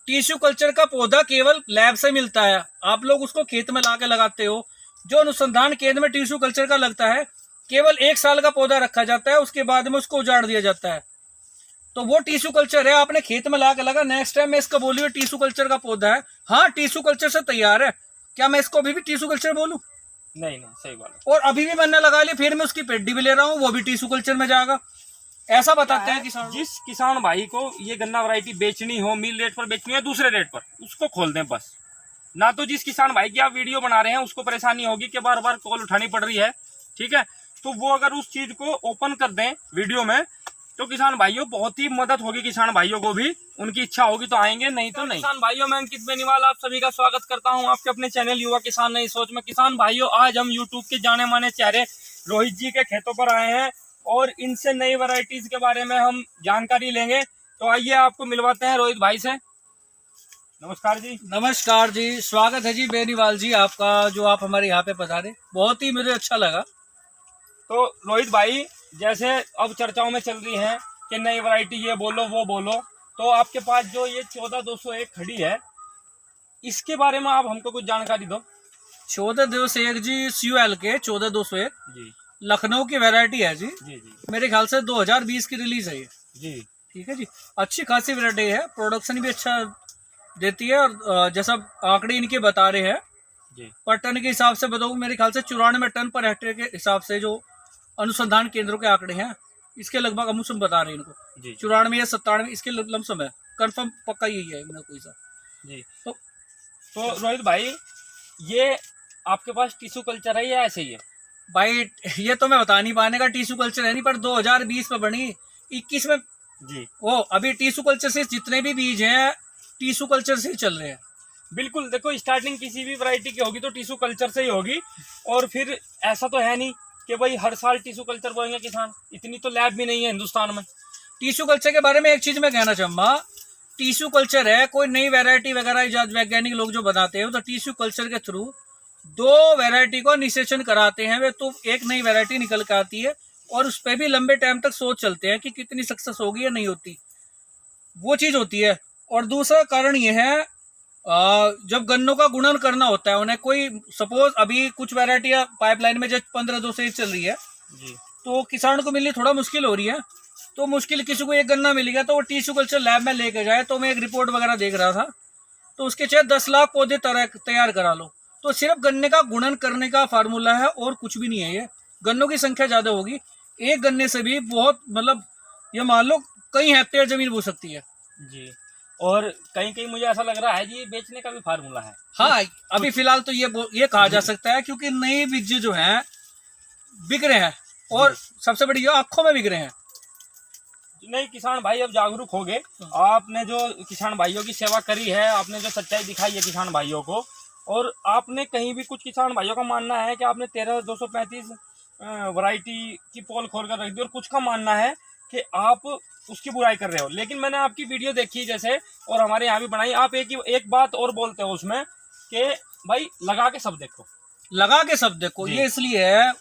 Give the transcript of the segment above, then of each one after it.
Tissue culture का पौधा केवल लैब से मिलता है, आप लोग उसको खेत में ला के लगाते हो। जो अनुसंधान केंद्र में टिश्यू कल्चर का लगता है, केवल 1 साल का पौधा रखा जाता है, उसके बाद में उसको उजाड़ दिया जाता है। तो वो टिश्यू कल्चर है, आपने खेत में ला के लगा। नेक्स्ट टाइम मैं इसको बोलिए टिश्यू कल्चर का पौधा है, हाँ टिश्यू कल्चर से तैयार है, क्या मैं इसको अभी भी टिश्यू कल्चर बोलूं? नहीं नहीं, सही बात और अभी भी मैंने लगा लिया, फिर मैं उसकी पेडी भी ले रहा हूँ, वो भी टिश्यू कल्चर में जाएगा। ऐसा बताते हैं किसान। जिस किसान भाई को ये गन्ना वैरायटी बेचनी हो, मिल रेट पर बेचनी है, दूसरे रेट पर, उसको खोल दें बस। ना तो जिस किसान भाई की आप वीडियो बना रहे हैं उसको परेशानी होगी कि बार बार कॉल उठानी पड़ रही है, ठीक है, तो वो अगर उस चीज को ओपन कर दें वीडियो में तो किसान भाइयों बहुत ही मदद होगी। किसान भाइयों को भी उनकी इच्छा होगी तो आएंगे, नहीं तो नहीं। किसान भाइयों, मैं अंकित बेनीवाल आप सभी का स्वागत करता हूं आपके अपने चैनल युवा किसान नई सोच में। किसान भाइयों, आज हम यूट्यूब के जाने माने चेहरे रोहित जी के खेतों पर आए हैं और इनसे नई वैरायटीज के बारे में हम जानकारी लेंगे। तो आइए आपको मिलवाते हैं रोहित भाई से। नमस्कार जी। नमस्कार जी, स्वागत है जी बेनीवाल जी आपका, जो आप हमारे यहाँ पे पधारे, बहुत ही मुझे अच्छा लगा। तो रोहित भाई, जैसे अब चर्चाओं में चल रही है कि नई वैरायटी ये बोलो वो बोलो, तो आपके पास जो ये 14201 खड़ी है, इसके बारे में आप हमको कुछ जानकारी दो। 14201 जी CUL के 14201 जी लखनऊ की वैरायटी है जी। जी जी मेरे ख्याल से 2020 की रिलीज है ये जी। ठीक है जी। अच्छी खासी वैरायटी है, प्रोडक्शन भी अच्छा देती है। और जैसा आंकड़े इनके बता रहे हैं जी, पर टन के हिसाब से बताऊँ, मेरे ख्याल से 94 टन पर हेक्टेयर के हिसाब से जो अनुसंधान केंद्रों के आंकड़े हैं, इसके लगभग अमुसम बता रहे हैं इनको। जी 94 या 97 इसके लमसम है, कंफर्म पक्का यही है मेरा कोई सा जी। तो। तो रोहित भाई, ये आपके पास टिश्यू कल्चर है या ऐसे ही है? भाई ये तो मैं बता नहीं पाने का, टिश्यू कल्चर है नहीं, पर 2020 में बनी, 21 में जी। वो अभी टिश्यू कल्चर से जितने भी बीज हैं टिश्यू कल्चर से ही चल रहे हैं। बिल्कुल, देखो स्टार्टिंग किसी भी वैरायटी की होगी तो टिश्यू कल्चर से ही होगी, और फिर ऐसा तो है नहीं कि भाई हर साल टिश्यू कल्चर बोएंगे किसान, इतनी तो लैब भी नहीं है हिंदुस्तान में। टिश्यू कल्चर के बारे में एक चीज मैं कहना चाहूंगा, टिश्यू कल्चर है कोई नई वैरायटी वगैरह वैज्ञानिक लोग जो बनाते हैं, तो टिश्यू कल्चर के थ्रू 2 वैरायटी को निषेचन कराते हैं वे, तो एक नई वैरायटी निकल के आती है और उस पर भी लंबे टाइम तक सोच चलते हैं कि कितनी सक्सेस होगी या नहीं होती, वो चीज होती है। और दूसरा कारण ये है, जब गन्नों का गुणन करना होता है उन्हें, कोई सपोज अभी कुछ वैरायटियां पाइपलाइन में जो 15-2 चल रही है जी तो किसान को मिलनी थोड़ा मुश्किल हो रही है, तो मुश्किल किसी को एक गन्ना मिल गया तो वो टिश्यू कल्चर लैब में लेके जाए। तो मैं एक रिपोर्ट वगैरह देख रहा था, तो उसके चाहे 10 लाख पौधे तैयार करा लो, तो सिर्फ गन्ने का गुणन करने का फार्मूला है और कुछ भी नहीं है। ये गन्नों की संख्या ज्यादा होगी, एक गन्ने से भी बहुत, मतलब ये मान लो कई हेक्टेयर जमीन बो सकती है जी। और कहीं कहीं मुझे ऐसा लग रहा है जी बेचने का भी फार्मूला है। हाँ, अभी फिलहाल तो ये कहा जा सकता है, क्योंकि नए बीज जो हैं बिक रहे हैं और सबसे बड़ी आंखों में बिक रहे हैं। नहीं, किसान भाई अब जागरूक हो गए। आपने जो किसान भाइयों की सेवा करी है, आपने जो सच्चाई दिखाई है किसान भाइयों को, और आपने कहीं भी, कुछ किसान भाइयों का मानना है कि आपने 13235 वैरायटी की पोल खोल कर रख दी, और कुछ का मानना है कि आप उसकी बुराई कर रहे हो। लेकिन मैंने आपकी वीडियो देखी जैसे, और हमारे यहाँ भी बनाई, आप एक बात और बोलते हो उसमें कि भाई लगा के सब देखो। लगा के सब देखो, ये इसलिए है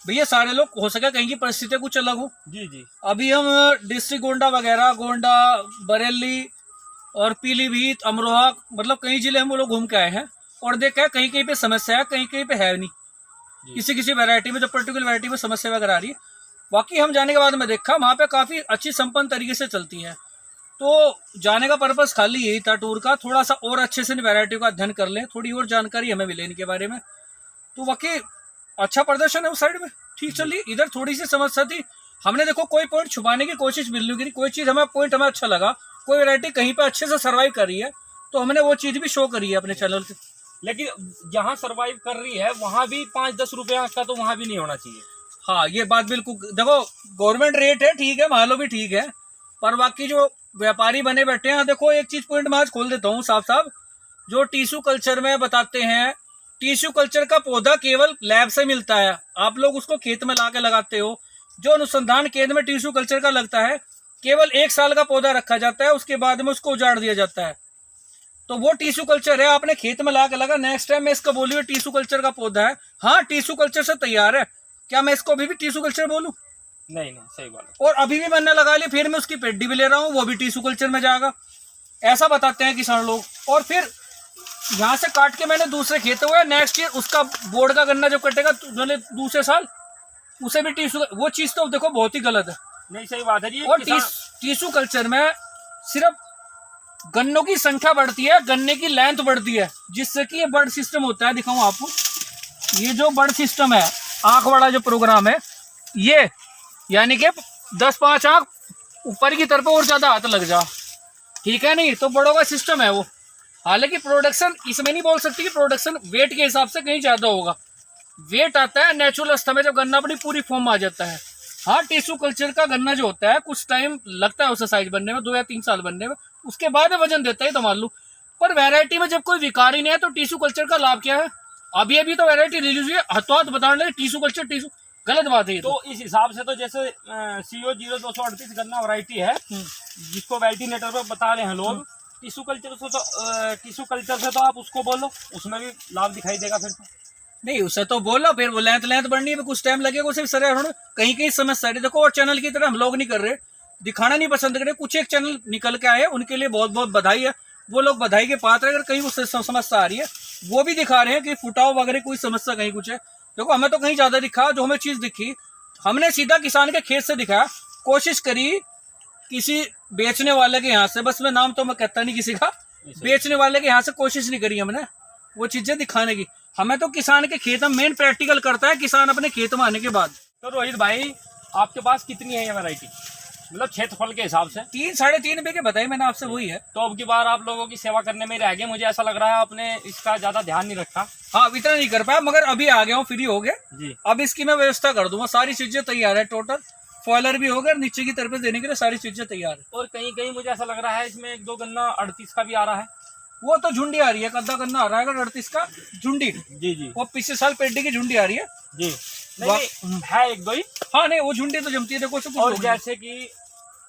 भैया सारे लोग हो सके कहीं की परिस्थितियां कुछ अलग हो। जी जी। अभी हम डिस्ट्रिक्ट गोंडा वगैरह, गोंडा, बरेली और पीलीभीत, अमरोहा, मतलब कई जिले हम लोग घूम के आए हैं और देखा है कहीं कहीं पे समस्या है, कहीं कहीं पे है नहीं। किसी किसी वैरायटी में, जो पर्टिकुलर वैरायटी में समस्या वगैरह आ रही है, बाकी हम जाने के बाद में देखा वहाँ पे काफी अच्छी संपन्न तरीके से चलती है। तो जाने का पर्पस खाली यही था टूर का, थोड़ा सा और अच्छे से इन वैरायटी का अध्ययन कर लें, थोड़ी और जानकारी हमें मिले इनके बारे में। तो बाकी अच्छा प्रदर्शन है उस साइड में, ठीक चल रही। इधर थोड़ी सी समस्या थी, हमने देखो कोई पॉइंट छुपाने की कोशिश बिल्लू की, कोई चीज हमें पॉइंट हमें अच्छा लगा, कोई वैरायटी कहीं पे अच्छे से सर्वाइव कर रही है, तो हमने वो चीज भी शो करी है अपने चैनल पे। लेकिन जहाँ सर्वाइव कर रही है वहां भी 5-10 रुपया का तो वहां भी नहीं होना चाहिए। हाँ, ये बात बिल्कुल, देखो गवर्नमेंट रेट है, ठीक है, मान लो भी ठीक है, पर बाकी जो व्यापारी बने बैठे हैं, देखो एक चीज पॉइंट मैं आज खोल देता हूँ साफ साफ, जो टिश्यू कल्चर में बताते हैं, टिश्यू कल्चर का पौधा केवल लैब से मिलता है, आप लोग उसको खेत में ला के लगाते हो। जो अनुसंधान केंद्र में टिश्यू कल्चर का लगता है, केवल 1 साल का पौधा रखा जाता है, उसके बाद में उसको उजाड़ दिया जाता है। तो वो टिश्यू कल्चर है, आपने खेत में ला के लगा। नेक्स्ट टाइम मैं इसको बोलिए टिश्यू कल्चर का पौधा है, हाँ टिश्यू कल्चर से तैयार है, क्या मैं इसको अभी भी टिश्यू कल्चर बोलूं? नहीं नहीं, सही बात है। और अभी भी मैंने लगा लिया, फिर मैं उसकी पेडी भी ले रहा हूँ, वो भी टिश्यू कल्चर में जाएगा। ऐसा बताते हैं किसान लोग। और फिर यहाँ से काट के मैंने दूसरे खेते हुए नेक्स्ट ईयर उसका बोर्ड का गन्ना जब कटेगा तो दूसरे साल उसे भी टीसू, वो चीज तो देखो बहुत ही गलत है। नहीं सही बात है जी। और टीसू कल्चर में सिर्फ गन्नों की संख्या बढ़ती है, गन्ने की लेंथ बढ़ती है, जिससे कि ये बर्ड सिस्टम होता है। दिखाऊं आपको, ये जो बर्ड सिस्टम है, आंख वाला जो प्रोग्राम है, ये यानी कि 10-5 आंख ऊपर की तरफ और ज्यादा हाथ लग जा, ठीक है नहीं, तो बड़ों का सिस्टम है वो। हालांकि प्रोडक्शन इसमें नहीं बोल सकती कि प्रोडक्शन वेट के हिसाब से कहीं ज्यादा होगा। वेट आता है नेचुरल अवस्था में जब गन्ना अपनी पूरी फॉर्म आ जाता है। हाँ, टिश्यू कल्चर का गन्ना जो होता है कुछ टाइम लगता है उसे साइज बनने में, 2 या 3 साल बनने में, उसके बाद वजन देता है तो मान लो। पर वैरायटी में जब कोई विकार ही नहीं है तो टिश्यू कल्चर का लाभ क्या है? अभी तो वैरायटी रिलीज हुई है, हाथों हाथ बताने लगे टिश्यू कल्चर टिश्यू, गलत बात है। तो इस हिसाब से तो जैसे CO 0238 गन्ना वैरायटी है जिसको वेल्टिनेटर पे बता रहे हैं लोग, टिश्यू कल्चर से तो आप उसको बोलो, उसमें भी लाभ दिखाई देगा। फिर तो नहीं, उससे तो बोलो, फिर वो लेंथ बढ़नी है, कुछ टाइम लगेगा उसे सर। कहीं समस्या है देखो, और चैनल की तरह हम लोग नहीं कर रहे, दिखाना नहीं पसंद कर रहे। कुछ एक चैनल निकल के आए, उनके लिए बहुत बहुत बधाई है, वो लोग बधाई के पात्र है। अगर कहीं उससे समस्या आ रही है वो भी दिखा रहे हैं कि फुटाव वगैरह कोई समस्या कहीं कुछ है। देखो, हमें तो कहीं ज्यादा दिखा, जो हमें चीज दिखी हमने सीधा किसान के खेत से दिखाया, कोशिश करी किसी बेचने वाले के यहाँ से, बस मैं नाम तो मैं कहता नहीं किसी का, बेचने वाले के यहाँ से कोशिश नहीं करी हमने वो चीजें दिखाने की। हमें तो किसान के खेत में मेन प्रैक्टिकल करता है किसान अपने खेत में आने के बाद। तो रोहित भाई, आपके पास कितनी है ये वैरायटी, मतलब क्षेत्रफल के हिसाब से? 3-3.5 बीघे बताई मैंने आपसे, वही है। तो अब की बार आप लोगों की सेवा करने में रह गए, मुझे ऐसा लग रहा है आपने इसका ज्यादा ध्यान नहीं रखा। हाँ, इतना नहीं कर पाया, मगर अभी आ गया हूँ, फ्री हो गया जी। अब इसकी मैं व्यवस्था कर दूंगा, सारी चीजें तैयार है, टोटल फॉइलर भी हो गया, नीचे की तरफ देने के लिए सारी चीजें तैयार है। और कहीं कहीं मुझे ऐसा लग रहा है इसमें 1-2 गन्ना 38 का भी आ रहा है। वो तो झुंडी आ रही है, कद्दा गन्ना आ रहा है 38 का झुंडी। जी। वो पिछले साल पेड्डी की झुंडी आ रही है जी। नहीं है 1-2 ही। हाँ, नहीं, वो झुंडी तो जमती है, देखो। और जैसे कि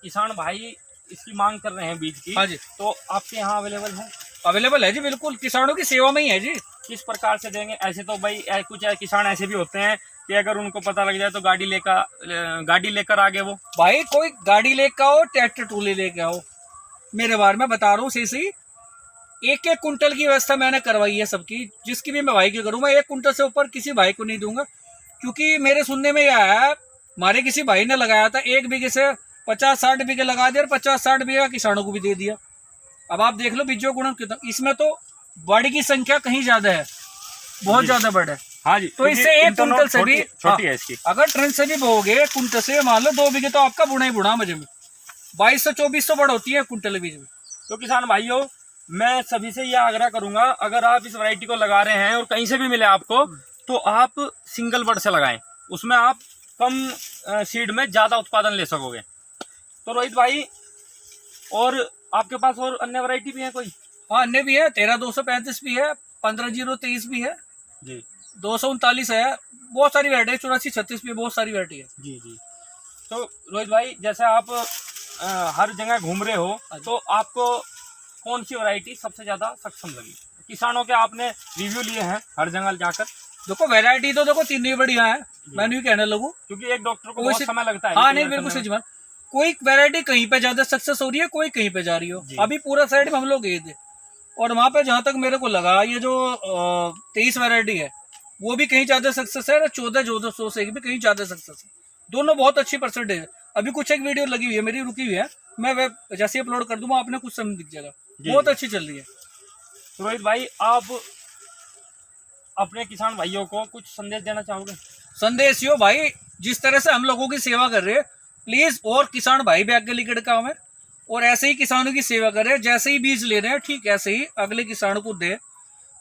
किसान भाई इसकी मांग कर रहे हैं बीज की, हाँ जी, तो आपके यहाँ अवेलेबल है जी, बिल्कुल किसानों की सेवा में ही है जी। किस प्रकार से देंगे? ऐसे तो भाई कुछ किसान ऐसे भी होते हैं कि अगर उनको पता लग जाए तो गाड़ी लेकर आगे वो। भाई, कोई गाड़ी लेकर आओ, ट्रैक्टर ट्रॉली लेके आओ, मेरे बारे में बता रहा हूँ, सी 1-1 कुंटल की व्यवस्था मैंने करवाई है सबकी, जिसकी भी मैं भाई की करूँ। मैं 1 कुंटल से ऊपर किसी भाई को नहीं दूंगा, क्योंकि मेरे सुनने में यह आया, हमारे किसी भाई ने लगाया था 1 बीघे से 50-60 बीघे लगा दिया और 50-60 बीघा किसानों को भी दे दिया। अब आप देख लो बीजों गुणन कितना, इसमें तो बर्ड की संख्या कहीं ज्यादा है, बहुत ज्यादा बर्ड है। हाँ जी, तो इससे 1 कुंटल से भी छोटी है इसकी। अगर ट्रेन से भी बोगे 1 कुंटल से, मान लो 2 बीघे तो आपका बुना ही बुना मजे में 2200-2400 बर्ड होती है कुंटल बीज में। तो किसान भाइयों, मैं सभी से यह आग्रह करूंगा, अगर आप इस वैरायटी को लगा रहे हैं और कहीं से भी मिले आपको, तो आप सिंगल बर्ड से लगाएं, उसमें आप कम सीड में ज्यादा उत्पादन ले सकोगे। तो रोहित भाई, और आपके पास और अन्य वैरायटी भी है कोई? हाँ, अन्य भी है, 13-235 भी है, 15-023 भी है जी, 239 है, बहुत सारी वैरायटी है, 84-36 भी, बहुत सारी वैरायटी है जी। तो रोहित भाई, जैसे आप हर जगह घूम रहे हो, तो आपको कौन सी वैरायटी सबसे ज्यादा सक्षम लगी? किसानों के आपने रिव्यू लिए हैं हर जगह जाकर। देखो, वैरायटी तो देखो 3 ही बढ़िया है, मैं नहीं कहने लगूं, क्योंकि एक डॉक्टर को बहुत समय लगता है। हाँ, नहीं, बिल्कुल सही बात। कोई वैरायटी कहीं पे ज्यादा सक्सेस हो रही है, कोई कहीं पे जा रही हो। अभी पूरा साइड में हम लोग गए थे, और वहां पे जहां तक मेरे को लगा, ये जो 23 वैरायटी है वो भी कहीं ज्यादा सक्सेस है, 14-1400 से भी कहीं ज्यादा सक्सेस है। दोनों बहुत अच्छी परसेंटेज है। अभी कुछ एक वीडियो लगी हुई है मेरी, रुकी हुई है, मैं जैसे अपलोड कर दूंगा आपने कुछ समय दिख जाएगा, बहुत अच्छी चल रही है। तो रोहित भाई, आप अपने किसान भाइयों को कुछ संदेश देना चाहोगे? संदेश यो भाई, जिस तरह से हम लोगों की सेवा कर रहे हैं, प्लीज और किसान भाई भी आगे लिखड़ का हमें, और ऐसे ही किसानों की सेवा करें, जैसे ही बीज ले रहे हैं ठीक ऐसे ही अगले किसानों को दे,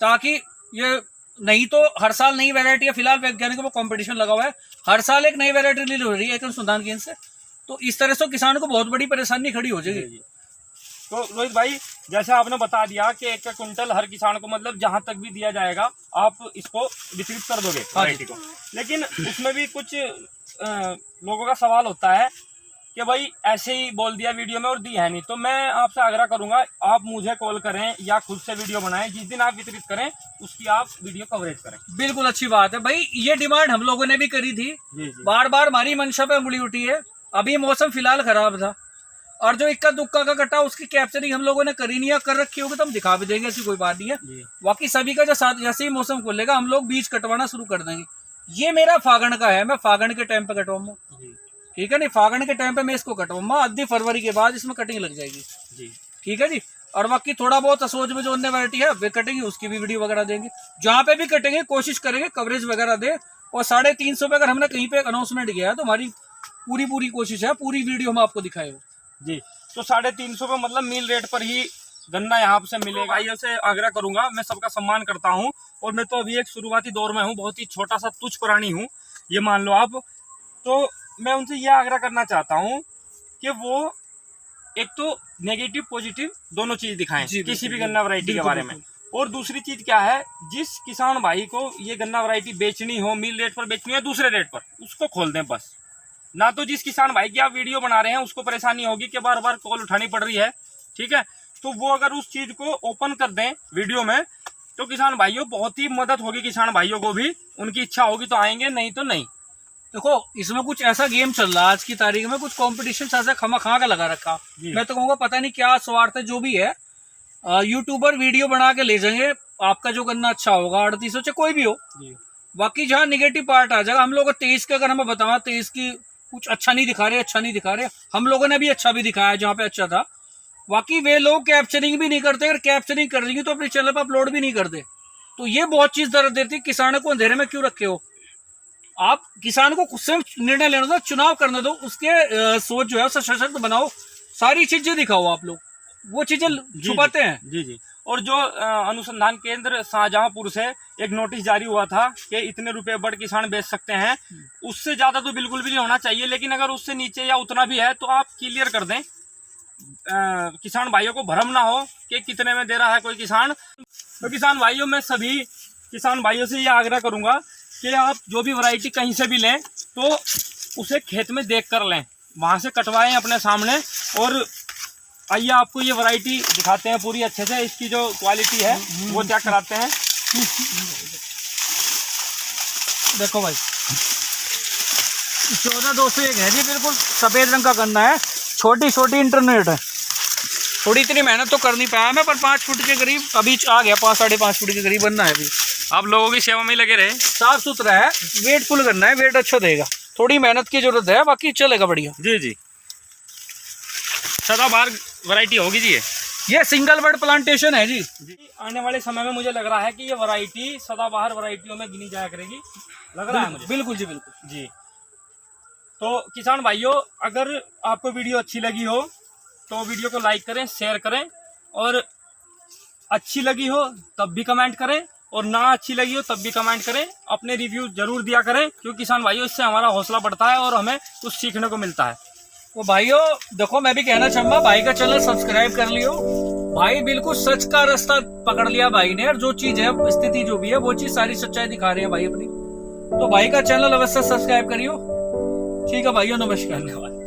ताकि ये नहीं तो हर साल नई वैरायटी है। फिलहाल वैज्ञानिकों को कंपटीशन लगा हुआ है, हर साल एक नई वैरायटी रिलीज हो रही है एक अनुसंधान केंद्र से, तो इस तरह से किसानों को बहुत बड़ी परेशानी खड़ी हो जाएगी। तो रोहित भाई, जैसे आपने बता दिया कि 1 कुंटल हर किसान को, मतलब जहां तक भी दिया जाएगा आप इसको वितरित कर दोगे वैरायटी को, लेकिन उसमें भी कुछ लोगों का सवाल होता है कि भाई ऐसे ही बोल दिया वीडियो में और दी है नहीं। तो मैं आपसे आग्रह करूंगा, आप मुझे कॉल करें या खुद से वीडियो बनाएं, जिस दिन आप वितरित करें उसकी आप वीडियो कवरेज करें। बिल्कुल अच्छी बात है भाई, ये डिमांड हम लोगों ने भी करी थी, बार बार हमारी मंशा पे उंगली उठी है। अभी मौसम फिलहाल खराब था, और जो इक्का दुक्का का कटा उसकी कैप्चरिंग हम लोगों ने करी नहीं है, कर रखी होगी तो हम दिखा भी देंगे, ऐसी कोई बात नहीं है। बाकी सभी का जैसे ही मौसम खुलेगा हम लोग बीज कटवाना शुरू कर देंगे। ये मेरा फागण का है, मैं फागण के टाइम पे कटवाऊंगा, ठीक है नहीं, फागण के टाइम पे मैं इसको कटवाऊंगा, आधी फरवरी के बाद इसमें कटिंग लग जाएगी जी, ठीक है जी। और बाकी थोड़ा बहुत असोज में जो अन्य वैरायटी है वे कटेंगे, उसकी भी वीडियो वगैरह देंगे, जहाँ पे भी कटेंगे कोशिश करेंगे कवरेज वगैरह दे। और 350 पे अगर हमने कहीं पे अनाउंसमेंट किया है तो हमारी पूरी कोशिश है, पूरी वीडियो हम आपको दिखाएंगे जी। तो 350 पे मतलब मील रेट पर ही गन्ना यहाँ से मिलेगा। भाइयों से आग्रह करूंगा, मैं सबका सम्मान करता हूँ और मैं तो अभी एक शुरुआती दौर में हूँ, बहुत ही छोटा सा तुच्छ प्राणी हूँ ये मान लो आप। तो मैं उनसे ये आग्रह करना चाहता हूँ कि वो एक तो नेगेटिव पॉजिटिव दोनों चीज दिखाएं किसी भी गन्ना वैरायटी के बारे में। और दूसरी चीज क्या है, जिस किसान भाई को ये गन्ना वैरायटी बेचनी हो, मील रेट पर बेचनी है दूसरे रेट पर, उसको खोल दें बस। ना तो जिस किसान भाई की आप वीडियो बना रहे हैं उसको परेशानी होगी कि बार बार कॉल उठानी पड़ रही है, ठीक है, तो वो अगर उस चीज को ओपन कर दें वीडियो में तो किसान भाइयों बहुत ही मदद होगी, किसान भाइयों को भी उनकी इच्छा होगी तो आएंगे, नहीं तो नहीं। देखो इसमें कुछ ऐसा गेम चल रहा है आज की तारीख में, कुछ कंपटीशन ऐसा खमा का लगा रखा, मैं तो कहूँगा पता नहीं क्या स्वार्थ है, जो भी है यूट्यूबर वीडियो बना के ले जाएंगे, आपका जो गन्ना अच्छा होगा 3800 चाहे कोई भी हो। बाकी जहाँ निगेटिव पार्ट आ जाएगा, हम लोग 23 के अगर हमें बतावा 23 की कुछ अच्छा नहीं दिखा रहे, हम लोगों ने भी अच्छा भी दिखाया जहाँ पे अच्छा था। बाकी वे लोग कैप्चरिंग भी नहीं करते, अगर कैप्चरिंग कर देंगे तो अपने चैनल पर अपलोड भी नहीं करते, तो ये बहुत चीज दर्द देती है। किसानों को अंधेरे में क्यों रखे हो आप, किसान को खुद से निर्णय लेना दो, चुनाव करने दो, उसके सोच जो है उसे सशक्त बनाओ, सारी चीजें दिखाओ, आप लोग वो चीजें छुपाते हैं। जी। और जो अनुसंधान केंद्र शाहजहांपुर से एक नोटिस जारी हुआ था कि इतने रुपए बड़ किसान बेच सकते हैं, उससे ज्यादा तो बिल्कुल भी नहीं होना चाहिए, लेकिन अगर उससे नीचे या उतना भी है तो आप क्लियर कर दें, किसान भाइयों को भ्रम ना हो कि कितने में दे रहा है कोई किसान। तो किसान भाइयों, मैं सभी किसान भाइयों से ये आग्रह करूंगा कि आप जो भी वैरायटी कहीं से भी लें तो उसे खेत में देख कर लें, वहां से कटवाएं अपने सामने। और आइए आपको ये वैरायटी दिखाते हैं पूरी अच्छे से, इसकी जो क्वालिटी है वो चेक कराते हैं। देखो भाई 14-201 है जी, बिल्कुल सफेद रंग का गन्ना है, छोटी इंटरनेट है, थोड़ी इतनी मेहनत तो कर नहीं पाया मैं, पर 5 फुट के करीब अभी आ गया, 5-5.5 फुट के करीब बनना है अभी। आप लोगों की सेवा में लगे रहे, साफ सुथरा है, वेट फुल करना है, वेट अच्छा देगा, थोड़ी मेहनत की जरूरत है, बाकी चलेगा बढ़िया। जी। सदाबहार वैरायटी होगी जी ये सिंगल बर्ड प्लांटेशन है जी। आने वाले समय में मुझे लग रहा है कि ये वैरायटी सदाबहार वैरायटियों में गिनी जाया करेगी, लग रहा है मुझे। बिल्कुल जी, बिल्कुल जी। तो किसान भाइयों, अगर आपको वीडियो अच्छी लगी हो तो वीडियो को लाइक करें, शेयर करें, और अच्छी लगी हो तब भी कमेंट करें, और ना अच्छी लगी हो तब भी कमेंट करें। अपने रिव्यू जरूर दिया करें, क्योंकि किसान भाइयों इससे हमारा हौसला बढ़ता है और हमें कुछ सीखने को मिलता है। तो भाइयों देखो, मैं भी कहना चाहूंगा, भाई का चैनल सब्सक्राइब कर लियो, भाई बिल्कुल सच का रास्ता पकड़ लिया भाई ने, और जो चीज है स्थिति जो भी है वो चीज सारी सच्चाई दिखा रहे हैं भाई अपनी, तो भाई का चैनल अवश्य सब्सक्राइब करियो। ठीक है भाइयों, नमस्कार। धन्यवाद।